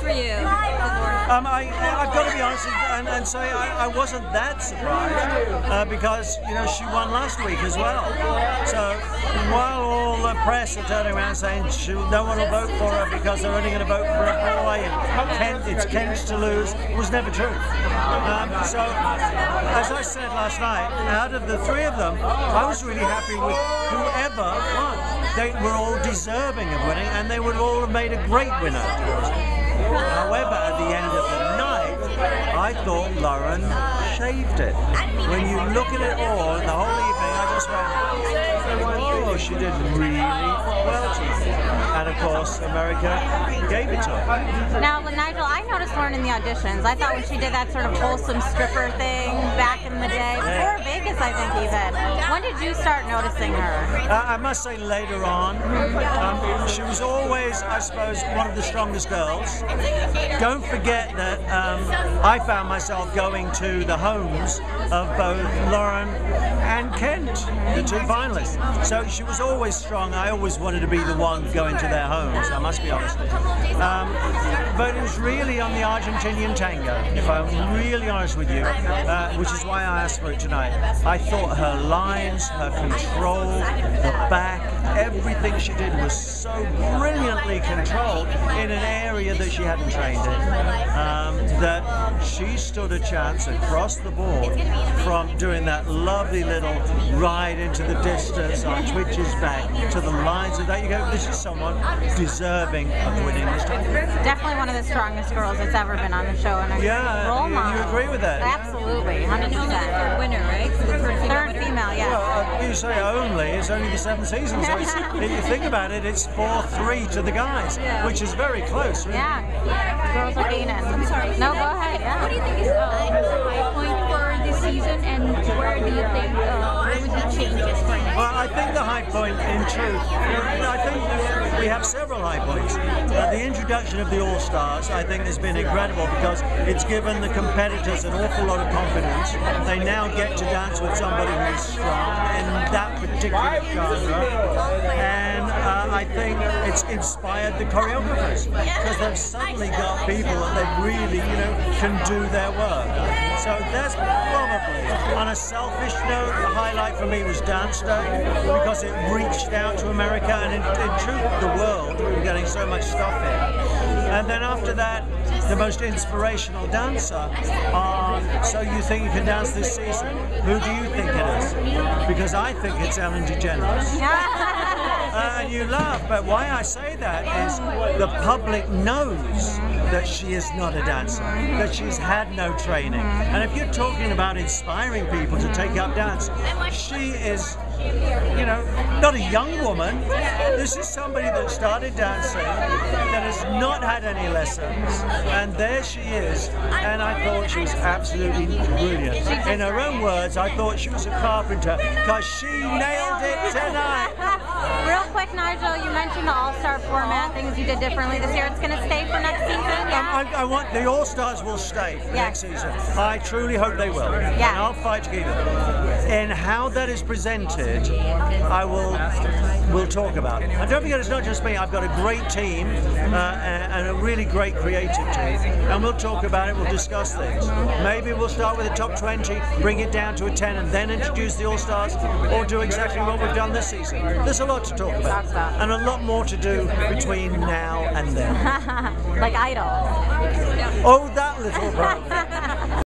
for you? I've got to be honest and say I wasn't that surprised because she won last week as well. So while all the press are turning around saying no one will vote for her because they're only going to vote for a boy and it's Kent's to lose, it was never true. So as I said last night, out of the three of them, I was really happy with whoever won. They were all deserving of winning, and they would all have made a great winner. However, at the end of the night, I thought Lauren shaved it. When you look at it all, the whole evening, I just went, oh, she did really well tonight. And of course, America gave it to her. Now, Nigel, I noticed Lauren in the auditions. I thought when she did that sort of wholesome stripper thing back in the day, before Vegas, I think even. When did you start noticing her? I must say later on. She was always, I suppose, one of the strongest girls. Don't forget that I found myself going to the homes of both Lauren and Kent, the two finalists. So she was always strong. I always wanted to be the one going to their homes, I must be honest. But it was really on the Argentinian tango, if I'm really honest with you, which is why I asked for it tonight. I thought her lines, her control, the back, everything she did was so brilliantly controlled in an area that she hadn't trained in, that she stood a chance across the board from doing that lovely little ride into the distance on Twitch's back to the lines of that. You go, this is someone deserving of winning this tournament. Definitely one of the strongest girls that's ever been on the show, and a role model. You agree with that? Absolutely, 100%. Third winner, right? Third female, yeah. Well, you say only, it's only the 7th season, so if you think about it, it's 4-3 to the guys, which is very close. Really. Yeah, girls are beating. I'm sorry. No, go ahead. Yeah. What do you think is the high point for this season, and where do you think there would be changes for next? Well, I think the high point, in truth, I think we have several high points. The introduction of the All-Stars, I think, has been incredible because it's given the competitors an awful lot of confidence. They now get to dance with somebody who's strong in that particular genre, and I think it's inspired the choreographers because they've suddenly got people that they really, can do their work. So that's probably, on a selfish note, the highlight for me was Dance Day because it reached out to America and in truth the world. We were getting so much stuff in. And then after that, the most inspirational dancer. So you think you can dance this season? Who do you think it is? Because I think it's Ellen DeGeneres. And you laugh, but why I say that is the public knows that she is not a dancer, that she's had no training. And if you're talking about inspiring people to take up dance, she is, not a young woman. This is somebody that started dancing, that has not had any lessons, and there she is. And I thought she was absolutely brilliant. In her own words, I thought she was a carpenter because she nailed it tonight. Real quick, Nigel, you mentioned the All-Star format, things you did differently this year. It's going to stay for next season, yeah? I want the All-Stars will stay for next season. I truly hope they will. And I'll fight to keep it. In how that is presented, we'll talk about it. And don't forget, it's not just me. I've got a great team and a really great creative team. And we'll talk about it, we'll discuss things. Maybe we'll start with the top 20, bring it down to a 10, and then introduce the All-Stars, or do exactly what we've done this season. There's a lot to talk about, and a lot more to do between now and then. Like Idol. Oh, that little bro.